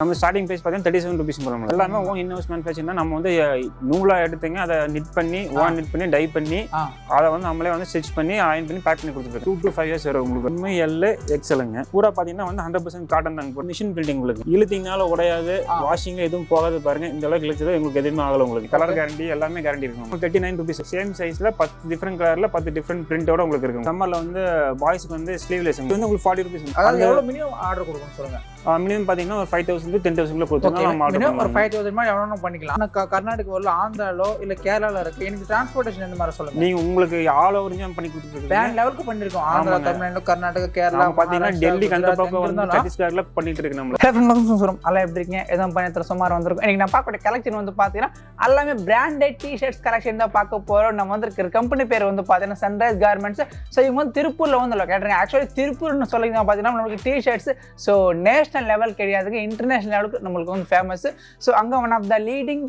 நம்ம starting price பார்த்தீங்கன்னா 37 rupees போகிறோம். எல்லாமே ஓன் இன்ஹவுஸ் மேனுஃபேக்சர் தான். நம்ம வந்து நூலாக எடுத்துங்க, அதை நிட் பண்ணி நிட் பண்ணி டை பண்ணி அதை வந்து நம்மளே வந்து ஸ்டிச் பண்ணி அயன் பண்ணி பேக் பண்ணி கொடுத்துருக்கோம். 2 to 5 years வரும் உங்களுக்கு. உண்மை எல் எக்ஸலுங்க. பூரா பார்த்தீங்கன்னா வந்து 100% காட்டன் தாங்க. மிஷின் பிரிண்டிங் உங்களுக்கு இழுத்திங்கனால உடையாது, வாஷிங்ல எதுவும் போகாது பாருங்க. இந்த அளவுக்கு இழுச்சது உங்களுக்கு எதுவுமே ஆகல. உங்களுக்கு கலர் கேரண்டி எல்லாமே கேரண்டி இருக்கும். 39 rupees சேம் சைஸ்ல 10 டிஃப்ரெண்ட் கலர்ல 10 டிஃப்ரெண்ட் பிரிண்டோட உங்களுக்கு இருக்கும். சம்மர்ல வந்து பாய்ஸ்க்கு வந்து ஸ்லீவ்லெஸ் வந்து உங்களுக்கு 40 rupees. அதாவது எவ்வளவு மினிமம் ஆர்டர் கொடுக்கணும் சொல்லுங்க. மினிமம் பாத்தீங்கன்னா ஒரு 5,000 to 10,000 கொடுத்தோம்னா மினிமம் ஒரு 5,000 மாதிரி எவ்வளவு பண்ணிக்கலாம். கர்நாடகா வரல, ஆந்திராலோ இல்ல கேரளால இருக்கு. எனக்கு டிரான்ஸ்போர்ட்டேஷன் எந்த மாதிரி சொல்லுங்க. நீங்க உங்களுக்கு ஆல் ஓவர் இந்தியா பண்ணி கொடுத்துருக்கீங்க. பேன் லெவலுக்கு பண்ணிருக்கோம். ஆந்திரா, தமிழ்நாடு, கர்நாடகா, கேரளா பாத்தீங்கன்னா டெல்லி அந்த பக்கம் வந்து சத்தீஸ்கர்ல பண்ணிட்டு இருக்கு. நம்ம எல்லாம் எப்படி இருக்கீங்க? எதுவும் பண்ணி சுமார் வந்திருக்கும். இன்னைக்கு நான் பார்க்கக்கூடிய கலெக்ஷன் வந்து பாத்தீங்கன்னா எல்லாமே பிராண்டட் டி-ஷர்ட்ஸ் கலெக்ஷன் தான் பார்க்க போறோம். நம்ம வந்து இருக்கிற கம்பெனி பேர் வந்து பாத்தீங்கன்னா சன்ரைஸ் கார்மெண்ட்ஸ். ஸோ இவங்க வந்து திருப்பூர்ல வந்து கேட்டுருங்க. ஆக்சுவலி திருப்பூர்னு சொல்லி பாத்தீங்கன்னா நம்மளுக்கு டி-ஷர்ட்ஸ் ஸோ நேஷனல் லெவல் கிடையாது, இன்டர்நேஷனல் லெவலுக்கு நம்மளுக்கு வந்து ஃபேமஸ். ஸோ அங்கே one of the leading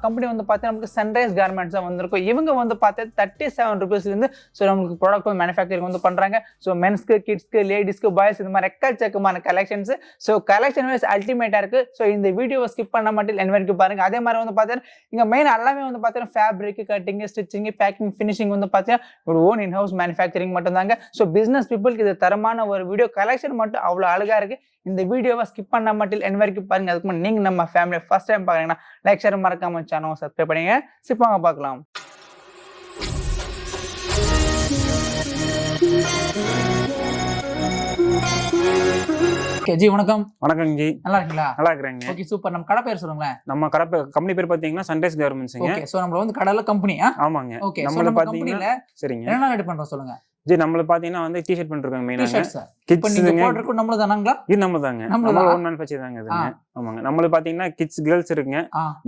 company வந்து பார்த்தீங்கன்னா நமக்கு சன்ரைஸ் கார்மெண்ட்ஸ் தான் வந்திருக்கும். இவங்க வந்து பார்த்தா 37 rupeesலேருந்து ஸோ நம்மளுக்கு ப்ராடக்ட் வந்து மேனுஃபேக்சரிங் வந்து பண்ணுறாங்க. ஸோ மென்ஸ்க்கு, கிட்ஸ்க்கு, லேடிஸ்க்கு, பாய்ஸ் இந்த மாதிரி எக்கச்சக்கமான கலெக்ஷன்ஸ். ஸோ கலெக்ஷன் வைஸ் அல்டிமேட்டாக இருக்குது. ஸோ இந்த வீடியோவை ஸ்கிப் பண்ண மாட்டேன், என் வரைக்கும் பாருங்க. அதே மாதிரி வந்து பார்த்தீங்கன்னா இங்கே மெயின் எல்லாமே வந்து பார்த்தீங்கன்னா fabric, cutting, stitching, packing, finishing வந்து பார்த்தீங்கன்னா ஒரு ஓன் இன்ஹவுஸ் மேனுஃபேக்சரிங் மட்டும் தாங்க. ஸோ பிஸ்னஸ் பீப்புளுக்கு இது தரமான ஒரு வீடியோ. கலெக்ஷன் மட்டும் அவ்வளோ அழகாக இருக்குது. இந்த வீடியோவை ஸ்கிப் பண்ண மாட்டேன், என் வரைக்கும் பாருங்க. அதுக்கு முன்னாடி நீங்க நம்ம ஃபேமிலி ஃபர்ஸ்ட் டைம் பாக்குறீங்கன்னா லைக் ஷேர் மறக்காம சேனலை சப்ஸ்கிரைப் பண்ணுங்க. சிப்பாங்க பார்க்கலாம். ஜி வணக்கம். வணக்கம் ஜி. நல்லா இருக்கீங்களா? நல்லா இருக்கிறேங்க. Okay super. நம்ம கடை பேர் சொல்லுங்களேன். நம்ம கடை கம்பெனி பேர் பாத்தீங்கன்னா சன்ரைஸ் கார்மெண்ட்ஸ்ங்க. ஓகே சோ நம்ம வந்து கடைல கம்பெனி. ஆமாங்க. ஓகே நம்ம பாத்தீங்கன்னா சரிங்க. என்ன ரெடி பண்றோம் சொல்லுங்க. ஜி நம்மள பாத்தீங்கன்னா வந்து டி-ஷர்ட் பண்ணிருக்காங்க மெயினா. இப்போ நீங்க போட்றது நம்மள தானங்களா? இது நம்ம தாங்க. நம்ம ஓன் மேனுஃபேக்சர் தாங்க இதுங்க. ஆமாங்க. நம்மள பாத்தீங்கன்னா கிட்ஸ், கேர்ள்ஸ் இருக்குங்க,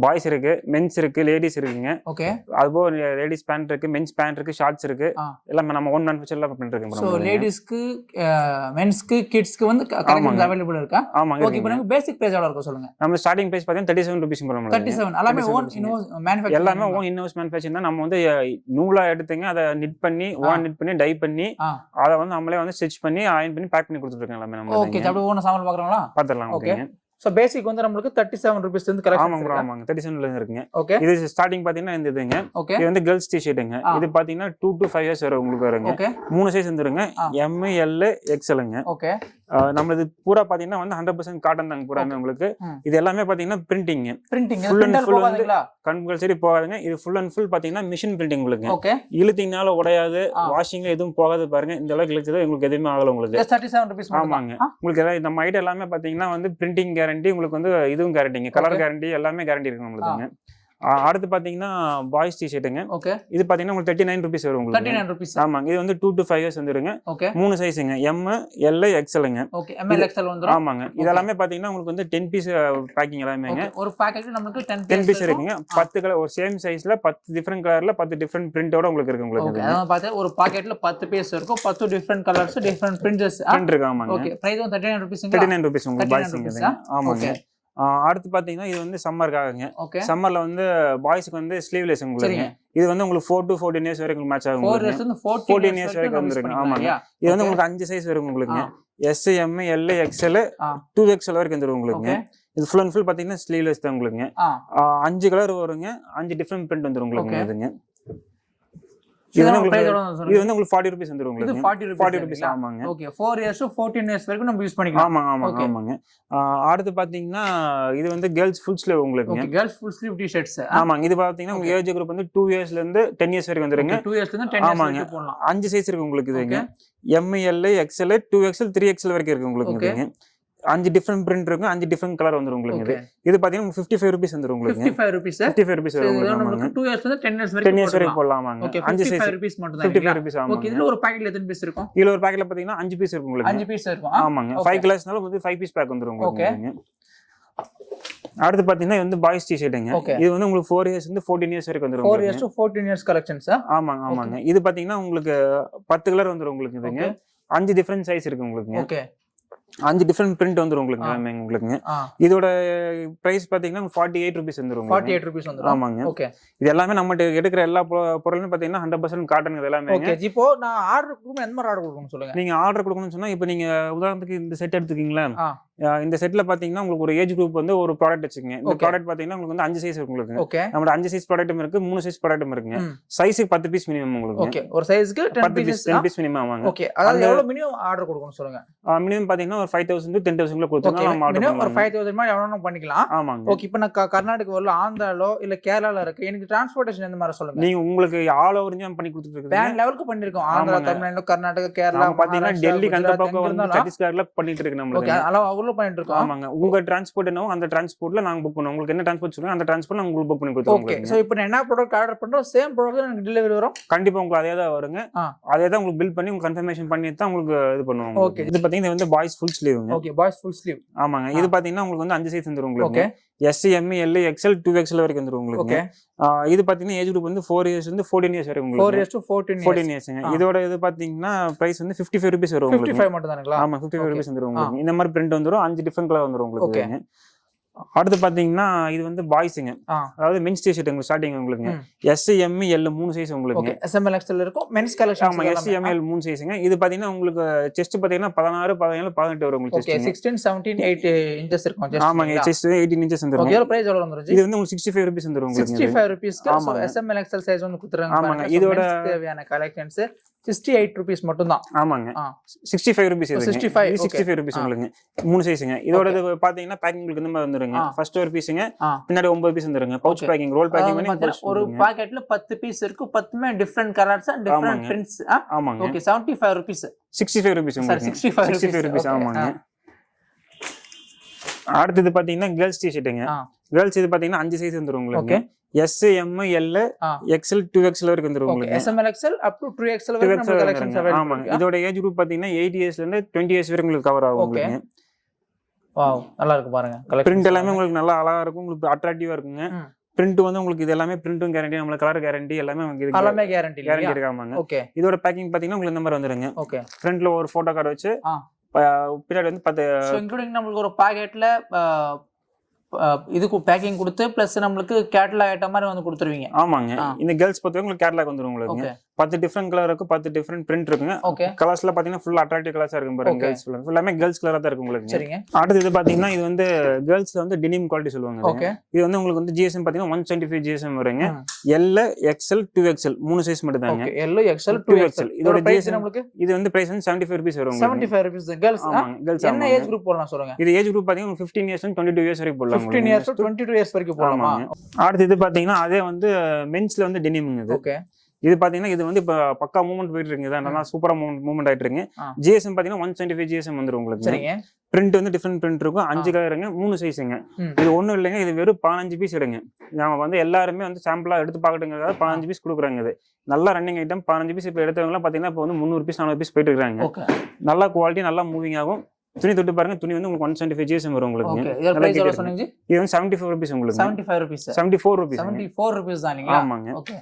பாய்ஸ் இருக்கு, மென்ஸ் இருக்கு, லேடிஸ் இருக்குங்க. ஓகே. அதுபோ லேடிஸ் பேண்ட் இருக்கு, மென்ஸ் பேண்ட் இருக்கு, ஷார்ட்ஸ் இருக்கு. எல்லாம் நம்ம ஓன் மேனுஃபேக்சர்ல பண்ணிட்டு இருக்கோம். சோ லேடிஸ்க்கு, மென்ஸ்க்கு, கிட்ஸ்க்கு வந்து கலெக்ஷன்ஸ் அவேilable இருக்கா? ஆமாங்க. ஓகே. இப்போ நமக்கு பேசிக் பிரைஸ் எவ்வளவு இருக்கு சொல்லுங்க. நம்ம ஸ்டார்டிங் பிரைஸ் பாத்தீங்கன்னா 37 rupees போறோம். 37 எல்லாமே ஓன் இன்ஹவுஸ் மேனுஃபேக்சர். எல்லாமே ஓன் இன்ஹவுஸ் மேனுஃபேக்சர் தான். நம்ம வந்து நூலா எடுத்துங்க, அதை நிட் பண்ணி நிட் பண்ணி டை பண்ணி அதை வந்து நம்மளே வந்து ஸ்டிச் பண்ணி அயன் பண்ணி பேக் பண்ணி கொடுத்துட்டு இருக்கோம். எல்லாமே நம்ம. ஓகே. அப்படியே ஓன சாம்பிள் பார்க்கறோம்ல? பாத்துறலாம். ஓகே. சோ பேசிக் வந்து நமக்கு 37 rupees இருந்து கலெக்ஷன். ஆமாங்க. ஆமாங்க. 37 ல இருந்து இருக்குங்க. ஓகே. இது ஸ்டார்டிங் பாத்தீங்கன்னா இந்த இதுங்க. இது வந்து கேர்ள்ஸ் டி-ஷர்ட்ங்க. இது பாத்தீங்கன்னா 2 to 5 years வரை உங்களுக்கு வருங்க. ஓகே. 3 சைஸ் வந்துருங்க. M, L, XLங்க. ஓகே. நம்ம இது பூரா பாத்தீங்கன்னா வந்து 100% காட்டன் தாங்க பூராமே உங்களுக்கு. இது எல்லாமே பாத்தீங்கன்னா பிரிண்டிங். ஃபுல் அண்ட் ஃபுல் வந்து கம்பல்சரி போகாதுங்க. இது ஃபுல் அண்ட் ஃபுல் பாத்தீங்கன்னா மிஷின் பிரிண்டிங் உங்களுக்கு. ஓகே. இழுத்திங்கனால உடையாது, வாஷிங்ல எதுவும் போகாது பாருங்க. இந்த அளவுக்கு இழுச்சது உங்களுக்கு எதுவுமே ஆகல உங்களுக்கு. 37 rupees. ஆமாங்க. உங்களுக்கு ஏதாவது நம்ம ஐட்டம் எல்லாமே பாத்தீங்கன்னா வந்து பிரிண்டிங் கேரண்டி, உங்களுக்கு வந்து இதுவும் கேரண்டிங்க, கலர் கேரண்டி எல்லாமே கேரண்டி இருக்கு உங்களுக்கு. அடுத்து பாத்தீங்கன்னா பாய்ஸ் டி-ஷர்ட்டுங்க. ஓகே. இது பாத்தீங்கன்னா உங்களுக்கு 39 rupees வரும் உங்களுக்கு. 39 rupees. ஆமாங்க. இது வந்து 2 to 5 years வந்துருங்க. ஓகே. 3 சைஸ்ங்க. M, L, XLங்க. ஓகே. M, L, XL வந்துரும். ஆமாங்க. இதெல்லாம் பாத்தீங்கன்னா உங்களுக்கு வந்து 10 பீஸ் பேக்கிங் எல்லாமேங்க. ஒரு பாக்கெட்ல நமக்கு 10 பீஸ் இருக்குங்க. 10 கலர் ஒரு சேம் சைஸ்ல 10 டிஃபரண்ட் கலர்ல 10 டிஃபரண்ட் பிரிண்டோட உங்களுக்கு இருக்கு உங்களுக்கு. ஓகே. அத பார்த்தா ஒரு பாக்கெட்ல 10 பீஸ் இருக்கும். 10 டிஃபரண்ட் கலர்ஸ், டிஃபரண்ட் பிரிண்டர்ஸ் இருக்கு. ஆமாங்க. ஓகே. பிரைஸ் வந்து 39 rupees. 39 rupees உங்களுக்கு பாய்ஸ்ங்க. ஆமாங்க. அடுத்து பாத்தீங்கன்னா இது வந்து சம்மர்க்காகங்க. சம்மர்ல வந்து பாய்ஸ்க்கு வந்து ஸ்லீவ்லெஸ் உங்களுக்கு. இது வந்து உங்களுக்கு 4 to 14 years வரைக்கும் மேட்ச் ஆகும். 4 years to 14 years வரைக்கும் வந்துருக்கு. ஆமாங்க. இது வந்து உங்களுக்கு 5 சைஸ் வரும் உங்களுக்கு. S, M, L, XL 2XL வரைக்கும் வந்துரும் உங்களுக்கு. இது ஃபுல் அண்ட் ஃபுல் பாத்தீங்கன்னா ஸ்லீவ்லெஸ் தான் உங்களுக்கு. 5 கலர் வருங்க. 5 டிஃபரெண்ட் பிரிண்ட் வந்துரும் உங்களுக்கு. இதுங்க இது வந்து உங்களுக்கு 40 rupees வந்துரும் உங்களுக்கு. இது 40 rupees. ஆமாங்க. ஓகே. 4 years to 14 years வரைக்கும் நம்ம யூஸ் பண்ணிக்கலாம். ஆமாங்க. அடுத்து பாத்தீங்கன்னா இது வந்து கேர்ள்ஸ் ஃபுல் ஸ்லீவ் உங்களுக்கு. Okay. Girls full sleeve T-shirts. ஆமாங்க. இது பாத்தீங்கன்னா உங்க ஏஜ் குரூப் வந்து 2 years ல இருந்து 10 years வரைக்கும் வந்துருங்க. 2 years ல இருந்து 10 years வரைக்கும் போடலாம். 5 சைஸ் இருக்கு உங்களுக்கு. இதுங்க M, L, XL 2XL 3XL வரைக்கும் இருக்கு உங்களுக்கு. இதுங்க 5 டிஃபரெண்ட் பிரிண்ட் இருக்கு. 5 டிஃபரெண்ட் கலர் வந்துரும் உங்களுக்கு. இது பாத்தீங்கன்னா 55 rupees வந்துரும் உங்களுக்கு. 55 rupees. 55 rupees வரும் உங்களுக்கு. 2 years ல 10 years வரைக்கும் போடலாமாங்க. 5 சைஸ் 55 rupees மட்டும் தான். 55 rupees. ஆமாங்க. ஓகே. இதுல ஒரு பாக்கெட்ல எத்தனை பீஸ் இருக்கும்? இதுல ஒரு பாக்கெட்ல பாத்தீங்கன்னா 5 பீஸ் இருக்கு உங்களுக்கு. 5 பீஸ் இருக்கும். ஆமாங்க. 5 கலர்ஸ்னால வந்து 5 பீஸ் பேக் வந்துரும் உங்களுக்கு. அடுத்து பாத்தீங்கன்னா வந்து பாய்ஸ் டி-ஷர்ட்ங்க. இது வந்து உங்களுக்கு 4 years இருந்து 14 years வரைக்கும் வந்துரும். 4 years to 14 years கலெக்ஷன்ஸ். ஆமாங்க. இது பாத்தீங்கன்னா உங்களுக்கு 10 கலர் வந்துரும் உங்களுக்கு. இதுங்க 5 டிஃபரெண்ட் சைஸ் இருக்கு உங்களுக்கு. ஓகே. 5 டிஃபரெண்ட் பிரிண்ட் வந்துரும் உங்களுக்கு. இதோட பிரைஸ் பாத்தீங்கன்னா 48 rupees வந்துரும். 48 rupees வந்துரும். ஆமாங்க. ஓகே. இது எல்லாமே நம்ம எடுக்கிற எல்லா பொருளுமே பாத்தீங்கன்னா 100% காட்டன். இது எல்லாமே. ஓகே. இப்போ நான் ஆர்டர் கொடுக்கணும், எந்த மாதிரி ஆர்டர் கொடுக்கணும் சொல்லுங்க. நீங்க ஆர்டர் கொடுக்கணும்னு சொன்னா இப்போ நீங்க உதாரணத்துக்கு இந்த செட் எடுத்துக்கீங்களா, இந்த செட்ல பாத்தீங்கன்னா உங்களுக்கு ஒரு ஏஜ் குரூப் வந்து ஒரு ப்ராடக்ட் வச்சுக்கோங்க. இந்த ப்ராடக்ட் பாத்தீங்கன்னா உங்களுக்கு வந்து 5 சைஸ் உங்களுக்கு. நம்ம 5 சைஸ் ப்ராடக்ட்டும் இருக்கு, 3 சைஸ் ப்ராடக்ட்டும் இருக்குங்க. சைஸுக்கு 10 பீஸ் மினிமம் உங்களுக்கு. ஓகே, ஒரு சைஸ்க்கு 10 பீஸ் மினிமம் ஆமாங்க. ஓகே, அதாவது எவ்வளவு மினிமம் ஆர்டர் கொடுக்கணும் சொல்லுங்க. மினிமம் பாத்தீங்கன்னா ஒரு 5000 to 10000 குள்ள கொடுத்தா நம்ம ஆர்டர் பண்ணலாம். ஒரு 5000 மாதிரி எவ்வளவு பண்ணிக்கலாம். ஆமாங்க. ஓகே, இப்போ நான் கர்நாடகா வரல, ஆந்திராலோ இல்ல கேரளால இருக்கு, எனக்கு டிரான்ஸ்போர்ட்டேஷன் எந்த மாதிரி சொல்லுங்க. நீங்க உங்களுக்கு ஆல் ஓவர் இந்தியா பண்ணி கொடுத்துட்டு இருக்கீங்க. வேன் லெவலுக்கு பண்ணிருக்கோம். ஆந்திரா, தமிழ்நாடு, கர்நாடகா, கேரளா, பாத்தீங்கன்னா டெல்லி அந்த பக்கம் வந்து சத்தீஸ்கர்ல பண்ணிட்டு இருக்கு நம்ம. ஓகே, அவ்வளவு பண்ணிட்டு இருக்கோம். ஆமாங்க. உங்க டிரான்ஸ்போர்ட் என்னவோ அந்த டிரான்ஸ்போர்ட்ல நாங்க புக் பண்ணுவோம். உங்களுக்கு என்ன டிரான்ஸ்போர்ட் சொல்லுங்க அந்த டிரான்ஸ்போர்ட் நாங்க உங்களுக்கு புக் பண்ணி கொடுத்துருவோம். ஓகே, சோ இப்போ நான் என்ன ப்ராடக்ட் ஆர்டர் பண்றோம் சேம் ப்ராடக்ட் எனக்கு டெலிவரி வரும். கண்டிப்பா உங்களுக்கு அதே தான் வருங்க. அதே தான் உங்களுக்கு பில் பண்ணி உங்களுக்கு கன்ஃபர்மேஷன் பண்ணி தான் உங்களுக்கு இது பண்ணுவாங்க. ஓகே, இது பாத்தீங்கன்னா இது வந்து பாய்ஸ் ஃபுல் ஸ்லீவ்ங்க. Okay, boys full sleeve. ஆமாங்க. இது பாத்தீங்கன்னா உங்களுக்கு வந்து 5 சைஸ் வந்துரும் உங்களுக்கு. S, M, L, XL, 2XL வரைக்கும் வந்துரும் உங்களுக்கு. இது பாத்தீங்கன்னா ஏஜ் குரூப் வந்து 4 இயர்ஸ் வந்து 14 இயர்ஸ் வரைக்கும் உங்களுக்கு. 4 இயர்ஸ் to 14 இயர்ஸ்ங்க. இதோட இது பாத்தீங்கன்னா பிரைஸ் வந்து 55 rupees வரும் உங்களுக்கு. 55 மட்டும் தானங்களா? ஆமா, 55 rupees வந்துரும் உங்களுக்கு. இந்த மாதிரி பிரிண்ட் வந்துரும். 5 டிஃபரண்ட் கலர் வந்துரும் உங்களுக்கு. அடுத்து பாத்தீங்கன்னா இது வந்து பாய்ஸ்ங்க. அதாவது மென்ஸ் டி-ஷர்ட் உங்களுக்கு ஸ்டார்டிங் உங்களுக்கு S, M, L 3 சைஸ் உங்களுக்கு. ஓகே, SML XL இருக்கும். மென்ஸ் கலெக்ஷன் ஆமா, S, M, L 3 சைஸ்ங்க. இது பாத்தீங்கன்னா உங்களுக்கு செஸ்ட் பாத்தீங்கன்னா 16, 17, 18 வரும் உங்களுக்கு. ஓகே, 16, 17, 8 inches இருக்கும் செஸ்ட். ஆமாங்க, செஸ்ட் 18 inches வந்துரும். ஓகே, எவ்வளவு பிரைஸ் எவ்வளவு வந்துரும்? இது வந்து உங்களுக்கு 65 rupees வந்துரும் உங்களுக்கு. 65 rupeesக்கு SML XL சைஸ் வந்து குடுத்துறாங்க. ஆமாங்க. இதோட தேவையான கலெக்ஷன்ஸ் 68 rupees மட்டும் தான். ஆமாங்க, 65 rupees இது. 65 rupees உங்களுக்கு 3 சைஸ்ங்க. இதோட இது பாத்தீங்கன்னா பேக்கிங் உங்களுக்கு இந்த மாதிரி வந்துருங்க. ஃபர்ஸ்ட் ஒரு பீஸ்ங்க, பின்னாடி 9 பீஸ் வந்துருங்க. பவுச் பேக்கிங், ரோல் பேக்கிங் பண்ணி ஒரு பாக்கெட்ல 10 பீஸ் இருக்கு. 10மே different colours and different prints. ஆமாங்க. Okay, 75 rupees. 65 rupees உங்களுக்கு. 65 rupees ஆமாங்க. அடுத்து பாத்தீங்கன்னா கேர்ள்ஸ் டி-ஷர்ட்ங்க. கேர்ள்ஸ் இது பாத்தீங்கன்னா 5 சைஸ் வந்துரும் உங்களுக்கு. S, M, L, XL, 2XL வரைக்கும் வந்துரும் உங்களுக்கு. SML XL up to 2XL வரைக்கும் நம்ம கலெக்ஷன்ஸ் அவைலபிள். ஆமாங்க. இதோட ஏஜ் குரூப் பாத்தீங்கன்னா 8 இயர்ஸ்ல இருந்து 20 இயர்ஸ் வரைக்கும் உங்களுக்கு கவர் ஆகும் உங்களுக்கு. வாவ், நல்லா இருக்கு பாருங்க. பிரிண்ட் எல்லாமே உங்களுக்கு நல்லா அழகா இருக்கும். உங்களுக்கு அட்ராக்டிவா இருக்குங்க. பிரிண்ட் வந்து உங்களுக்கு இது எல்லாமே பிரிண்டும் கேரண்டி, நம்ம கலர் கேரண்டி எல்லாமே உங்களுக்கு எல்லாமே கேரண்டி இருக்காமாங்க. ஓகே, இதோட பேக்கிங் பாத்தீங்கன்னா உங்களுக்கு இந்த மாதிரி வந்துருங்க. ஓகே, ஃப்ரண்ட்ல ஒரு போட்டோ கார்டு வச்சு பின்னாடி வந்து 10 இன்க்ளூடிங் நம்மளுக்கு ஒரு பாக்கெட்ல இதுக்கு பேக்கிங் கொடுத்து பிளஸ் நம்மளுக்கு கேட்டலாக் ஐட்டம் மாதிரி வந்து கொடுத்துருவீங்க. ஆமாங்க. இந்த கேர்ள்ஸ் பொறுத்தவரை உங்களுக்கு கேட்டலாக் வந்துரும் உங்களுக்கு. 10 டிஃபரண்ட் கலர் இருக்கு, 10 டிஃபரண்ட் பிரிண்ட் இருக்குங்க. கலர்ஸ்ல பாத்தீங்கன்னா ஃபுல் அட்ராக்டிவ் கலர்ஸா இருக்கும் பாருங்க. கேர்ள்ஸ் ஃபுல்லாமே கேர்ள்ஸ் கலரா தான் இருக்கும் உங்களுக்கு. சரிங்க. அடுத்து இது பாத்தீங்கன்னா இது வந்து கேர்ள்ஸ்ல வந்து டெனிம் குவாலிட்டி சொல்லுவாங்க. இது வந்து உங்களுக்கு வந்து GSM பாத்தீங்கன்னா 175 GSM வருங்க. L, XL, 2XL 3 சைஸ் மட்டும் தாங்க. L, XL, 2XL. இதோட பிரைஸ் நம்மளுக்கு இது வந்து பிரைஸ் வந்து 75 rupees வரும். 75 rupees கேர்ள்ஸ். ஆமாங்க, கேர்ள்ஸ். என்ன ஏஜ் குரூப் போடலாம் சொல்லுங்க. இது ஏஜ் குரூப் பாத்தீங்கன்னா 15 இயர்ஸ் to 22 இயர்ஸ் வரைக்கும் போடலாம். 15 இயர்ஸ் to 22 இயர்ஸ் வரைக்கும் போடலாமா? அடுத்து இது பாத்தீங்கன்னா அதே வந்து மென்ஸ்ல வந்து டெனிம்ங்க இது. ஓகே, இது பாத்தீங்கன்னா இது வந்து இப்ப பக்கா மூவ்மெண்ட் போயிட்டு இருக்குங்க. நல்லா சூப்பரா மூவ்மெண்ட் ஆயிட்டு இருக்கு. GSM பாத்தீங்கன்னா 175 GSM வந்துரும் உங்களுக்கு. சரிங்க. பிரிண்ட் வந்து டிஃபரெண்ட் பிரிண்ட் இருக்கும். 5 கலருங்க, 3 சைஸ்ங்க. இது ஒண்ணும் இல்லைங்க, இது வெறும் 15 பீஸ் எடுங்க. நாம வந்து எல்லாருமே வந்து சாம்பிளா எடுத்து பாக்கட்டுங்கிறத 15 பீஸ் கொடுக்குறாங்க. இது நல்லா ரன்னிங் ஐட்டம். 15 பீஸ் இப்ப எடுத்தவங்க பாத்தீங்கன்னா இப்ப வந்து 300 பீஸ் 400 பீஸ் போயிட்டு இருக்காங்க. நல்லா குவாலிட்டி, நல்லா மூவிங் ஆகும். துணி தொட்டு பாருங்க, துணி வந்து உங்களுக்கு 175 GSM வரும் உங்களுக்கு. இது வந்து 75 rupees உங்களுக்கு. 75 rupees. 74 rupees. 74 rupees தான் இல்லீங்களா? ஆமாங்க. ஓகே.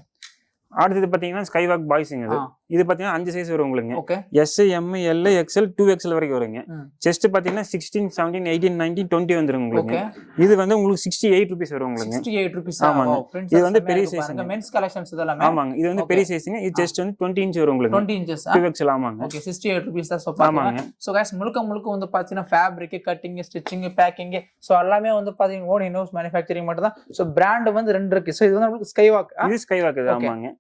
அடுத்து பாத்தீங்கன்னா ஸ்கைவாக் பாய்ஸ்ங்க. இது பாத்தீங்கன்னா 5 சைஸ் வரும் உங்களுக்கு. S, M, L, XL, 2XL வரைக்கும் வருங்க. செஸ்ட் பாத்தீங்கன்னா 16, 17, 18, 19, 20 வந்துரும் உங்களுக்கு. இது வந்து உங்களுக்கு 68 rupees வரும் உங்களுக்கு. 68 rupees. ஆமாங்க. இது வந்து பெரிய சைஸ்ங்க. மென்ஸ் கலெக்ஷன்ஸ் இதெல்லாம். ஆமாங்க. இது வந்து பெரிய சைஸ்ங்க. இது செஸ்ட் வந்து 20 inch வரும் உங்களுக்கு. 20 inches. 2XL. ஆமாங்க. ஓகே, 68 rupees தான் சொல்றாங்க. ஆமாங்க. சோ गाइस முழுக்க வந்து பாத்தீங்கன்னா fabric, cutting, stitching, packing so எல்லாமே வந்து பாத்தீங்கன்னா ஓன் இன் ஹவுஸ் மேனுஃபேக்சரிங் மட்டும் தான். சோ பிராண்ட் வந்து ரெண்டு இருக்கு. சோ இது வந்து உங்களுக்கு ஸ்கைவாக். இது ஸ்கைவாக் இது. ஆமாங்க.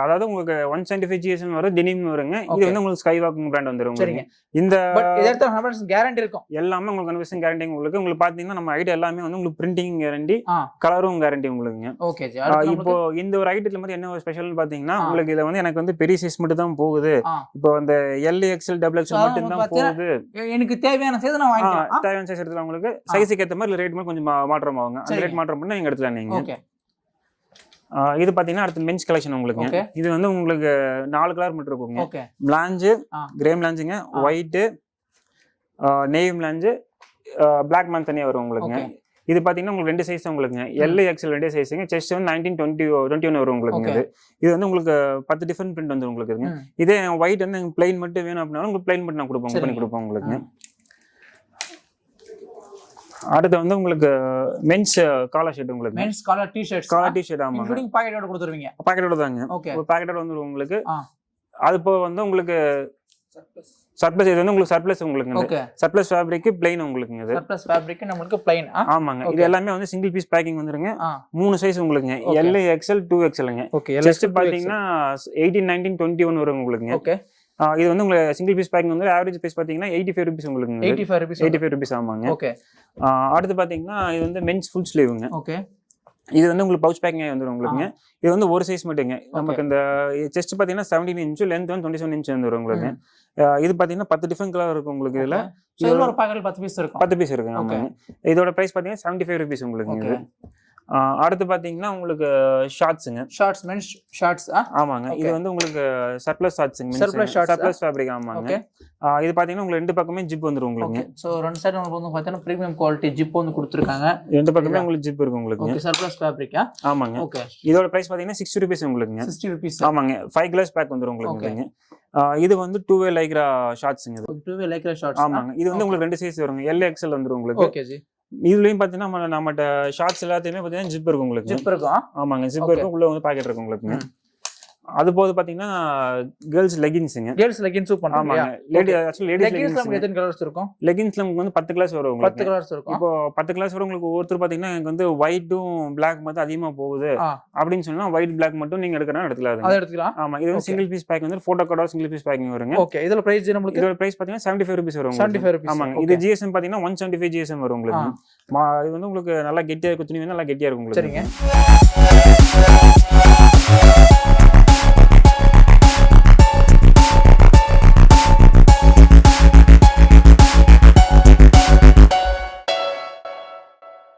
அதாவது உங்களுக்கு 175 GSM வரும், டெனிம் வருங்க. இது வந்து உங்களுக்கு ஸ்கைவாக் பிராண்ட் வந்துரும். சரிங்க. இந்த இதற்கு 100% கேரண்டி இருக்கும். எல்லாமே உங்களுக்கு 100% கேரண்டி உங்களுக்கு. உங்களுக்கு பாத்தீங்கன்னா நம்ம ஐட்டம் எல்லாமே வந்து உங்களுக்கு பிரிண்டிங் கேரண்டி, கலரும் கேரண்டி உங்களுக்கு. ஓகே. இப்போ இந்த ஒரு ஐட்டத்துல வந்து என்ன ஸ்பெஷல்னு பாத்தீங்கன்னா உங்களுக்கு இத வந்து எனக்கு வந்து பெரிய சைஸ் மட்டும் தான் போகுது. இப்போ அந்த L, XL, XXL மட்டும் தான் போகுது. எனக்கு தேவையான சைஸ் நான் வாங்கிக்கலாம். தேவையான சைஸ் எடுத்துக்கலாம் உங்களுக்கு. சைஸ்க்கு ஏத்த மாதிரி ரேட் கொஞ்சம் மாற்றம் ஆகுங்க. அந்த ரேட் மாற்றம் பண்ணா நீங்க எடுத்துக்கலாம் நீங்க. ஓகே. இது பாத்தீங்கன்னா அடுத்து மென்ஸ் கலெக்ஷன் உங்களுக்கு. இது வந்து உங்களுக்கு 4 கலர் மட்டும் இருக்குங்க. பிளாஞ்ச், கிரே பிளாஞ்சுங்க, ஒயிட், நேவி பிளாஞ்ச், பிளாக் மேன் தனியா வரும் உங்களுக்கு. இது பாத்தீங்கன்னா உங்களுக்கு 2 சைஸ் உங்களுக்கு. L, XL 2 சைஸ்ங்க. செஸ்ட் வந்து 19, 20, 21 வரும் உங்களுக்கு. இது வந்து உங்களுக்கு 10 டிஃபரெண்ட் பிரிண்ட் வந்து உங்களுக்கு. இதே ஒயிட் வந்து பிளைன் மட்டும் வேணும் அப்படின்னா உங்களுக்கு பிளைன் மட்டும் நான் கொடுப்போம், பண்ணி கொடுப்போம் உங்களுக்கு. அடுத்து வந்து உங்களுக்கு மென்ஸ் காலர் ஷர்ட் உங்களுக்கு. Men's collar t-shirts. Collar t-shirt. ஆமா. இன்க்ளூடிங் பாக்கெட்டோட கொடுத்துருவீங்க. பாக்கெட்டோட தாங்க. ஒரு பாக்கெட்டோட வந்துரும் உங்களுக்கு. அது போக வந்து உங்களுக்கு சர்ப்ளஸ் இது வந்து உங்களுக்கு சர்ப்ளஸ் உங்களுக்கு ஓகே சர்ப்ளஸ் ஃபேப்ரிக் பிளைன் உங்களுக்கு இது சர்ப்ளஸ் ஃபேப்ரிக் நமக்கு பிளைன் ஆமாங்க இது எல்லாமே வந்து சிங்கிள் பீஸ் பேக்கிங் வந்துருங்க 3 சைஸ் உங்களுக்குங்க எல் எக்ஸ்எல் 2XLங்க ஓகே செஸ்ட் பாத்தீங்கன்னா 18 19 21 வரும் உங்களுக்குங்க ஓகே இது வந்து உங்களுக்கு சிங்கிள் பீஸ் பேக்கிங் வந்து ஆவரேஜ் பிரைஸ் பாத்தீங்கன்னா 85 ரூபீஸ் உங்களுக்கு 85 ரூபீஸ் ஆமாங்க ஓகே அடுத்து பாத்தீங்கன்னா இது வந்து மென்ஸ் ஃபுல் ஸ்லீவுங்க ஓகே இது வந்து உங்களுக்கு பவுச் பேக்கிங் வந்துடும் உங்களுக்குங்க இது வந்து ஒரு சைஸ் மட்டுங்க நமக்கு இந்த செஸ்ட் பாத்தீங்கன்னா 17 இன்ச் லென்த் வந்து 27 இன்ச் வந்துடும் உங்களுக்கு இது பாத்தீங்கன்னா 10 டிஃபரெண்ட் கலர் இருக்கும் உங்களுக்கு இதுல சில்வர் பாக்கெட்ல 10 பீஸ் இருக்கும் 10 பீஸ் இருக்கு ஆமாங்க இதோட பிரைஸ் பாத்தீங்கன்னா 75 ரூபீஸ் உங்களுக்கு இது அடுத்து பாத்தீங்கன்னா உங்களுக்கு ஷார்ட்ஸ்ங்க ஷார்ட்ஸ் மென்ஸ் ஷார்ட்ஸ் ஆமாங்க இது வந்து உங்களுக்கு சர்ப்ளஸ் ஷார்ட்ஸ்ங்க சர்ப்ளஸ் ஃபேப்ரிக் ஆமாங்க இது பாத்தீங்கன்னா உங்களுக்கு ரெண்டு பக்கமே ஜிப் வந்துரும் உங்களுக்கு சோ ரெண்டு சைடு உங்களுக்கு வந்து பாத்தீங்கன்னா பிரீமியம் குவாலிட்டி ஜிப் வந்து கொடுத்திருக்காங்க ரெண்டு பக்கமே உங்களுக்கு ஜிப் இருக்கு உங்களுக்கு ஓகே சர்ப்ளஸ் ஃபேப்ரிக் ஆமாங்க ஓகே இதோட பிரைஸ் பாத்தீங்கன்னா 60 ரூபீஸ் உங்களுக்கு 60 ரூபீஸ் ஆமாங்க 5 கிளாஸ் பேக் வந்துரும் உங்களுக்கு இது வந்து 2-வே லைக்ரா ஷார்ட்ஸ்ங்க இது 2-வே லைக்ரா ஷார்ட்ஸ் ஆமாங்க இது வந்து உங்களுக்கு ரெண்டு சைஸ் வருங்க எல் எக்ஸ்எல் வந்துரும் உங்களுக்கு ஓகே ஜி இதுலயும் பாத்தீங்கன்னா நம்மட்ட ஷார்ட்ஸ் எல்லாத்தையுமே பாத்தீங்கன்னா ஜிப் இருக்கும் உங்களுக்கு ஜிப் இருக்கும் ஆமாங்க ஜிப் இருக்கும் உள்ள வந்து பாக்கெட் இருக்கும் உங்களுக்கு அது போது பாத்தீங்கன்னா கேர்ள்ஸ் லெகின்ஸ்ங்க கேர்ள்ஸ் லெகின்ஸ் பண்றாங்க ஆமாங்க லேடிஸ் லெகின்ஸ்ல நமக்கு எத்தனை கலர்ஸ் இருக்கும் லெகின்ஸ்ல நமக்கு வந்து 10 கிளாஸ் வரும் உங்களுக்கு 10 கலர்ஸ் இருக்கும் இப்போ 10 கிளாஸ் வரும் உங்களுக்கு ஒவ்வொருத்தர் பாத்தீங்கன்னா எனக்கு வந்து ஒயிட்டும் பிளாக் மட்டும் அதிகமா போகுது அப்படின்னு சொன்னா ஒயிட் பிளாக் மட்டும் நீங்க எடுக்கறதா எடுத்துக்கலாம் அத எடுத்துக்கலாம் ஆமா இது வந்து சிங்கிள் பீஸ் பேக் வந்து போட்டோ கார்டோட சிங்கிள் பீஸ் பேக்கிங் வருங்க ஓகே இதோட பிரைஸ் நமக்கு இதோட பிரைஸ் பாத்தீங்கன்னா 75 ரூபீஸ் வரும் 75 ரூபீஸ் ஆமாங்க இது GSM பாத்தீங்கன்னா 175 GSM வரும் உங்களுக்கு இது வந்து உங்களுக்கு நல்லா கெட்டியா இருக்கும் துணி வந்து நல்லா கெட்டியா இருக்கும் உங்களுக்கு சரிங்க